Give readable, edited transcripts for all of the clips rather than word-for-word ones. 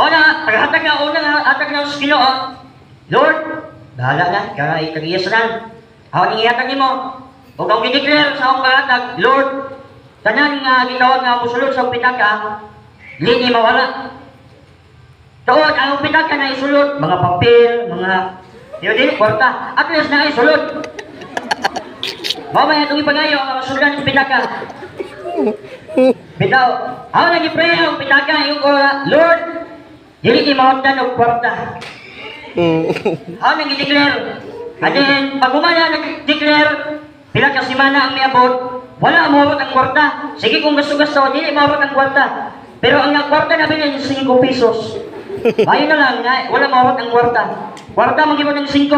Muna, paghatag na unang hatag ng Ginoo, Lord, bahala na, kaya kagiyasanan. Ako nang ihatag nimo. Huwag kang gideclare sa akong paghatag, Lord, tanan nga gitawag nga musulod sa pitaka, hindi mawala. Tuod, ang pitaka na isulod, mga papel, mga dili kwarta, at least na isulod. Mamaya itong ipagayo ang masulan ng pitaka. Bitaw, ako nag-pray ang pitaka, yung Lord, dili di mawagdan og kwarta. Ako nag-declare. And then, pag umaya nag-declare, pila ka simana ang miabot, wala mawag ang kwarta. Sige kung gusto-gusto, dili mawag ang kwarta. Pero ang kwarta na bilhin yung 5 pesos. Bayo na lang, wala mawag ang kwarta. Kwarta mag-ibot ng 5.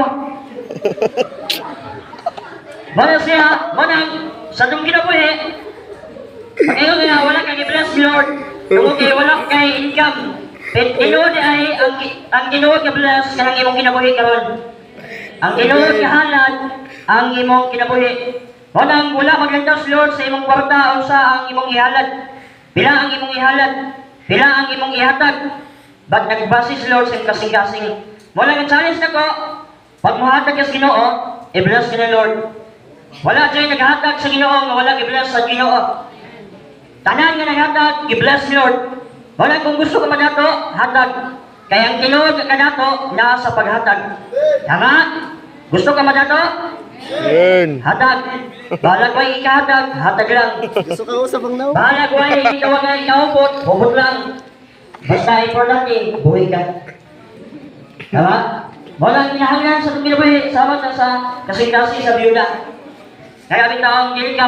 Mana siya, manang, sa itong kinabuhi, pag ayaw nga, wala kang i-bless, Lord. Tungkol kayo, wala kay income. Tinuod ay, ang tinuod nga bless, kanang imong kinabuhi karon. Ang tinuod nga halad, ang imong kinabuhi. Manang, wala maglandas, Lord, sa imong kwarta o sa ang imong ihalad. Pila ang imong ihalad, pila ang imong ihatag. Ba't nagbasis, Lord, sa kasing-kasing. Wala nga challenge na ko, pag muhatag ka sa Ginoo, i-bless ka na, Lord. Wala dyan naghatag sa Ginoo nga wala i-bless sa Ginoo. Tanan nga naghatag, i-bless, Lord. Wala kung gusto ka madato, hatag. Kaya ang tinuod ka dato, na sa paghatag. Tama? Gusto ka madato? Hatag. Bahala ko ay ikahatag, hatag lang. Gusto ka usap ang naw? Bahala ko ay ikaw ay ikaupot, hubot lang. Basta importante, buhay ka. Tama? Walang inahanglan sa tumilabuhi, sama sa kasing-kasi sa biyuda. Kaya kami taong dili ka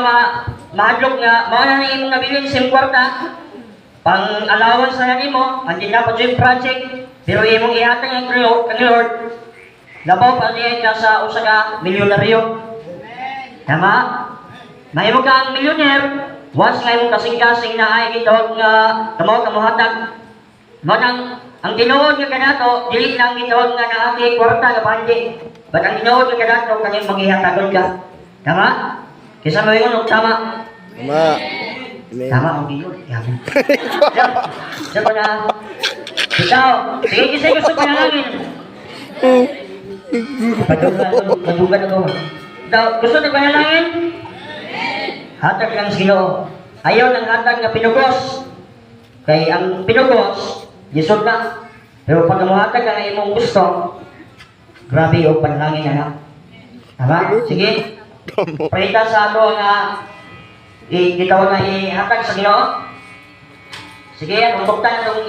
mahadlok nga, mga na imong nabilin sa kwarta, pang allowance na nimo, andin na pa yung project, pero imong ihatag ang Lord, labaw pa niya ka sa usa ka milyonaryo. Tama? Mahimo ka ang milyoner, once nga imong kasing-kasing na ay gitawag nga tamaw kamuhatag. Manang ang tinuod nga kanato, dili lang gitawag nga naati kwarta nga pandi. But ang tinuod nga kanato kanyang maghihatagon ka. Tama? Kisa mo yun, tama? Tama. Tama ang giyon. Yaman. Diyan na. Ikaw, sige kasi gusto ko nalangin. Padugan ako. Ikaw, gusto na ko nalangin? Hatag lang sila. Ayaw ng hatag na pinugos. Kaya ang pinugos, yisod na. Pero pag muhatag ang imong gusto, grabe yung panalangin na. Tama? Sige. Palita sa ato nga gitawag na ihatag sa Ginoo. Sige, tutuktan itong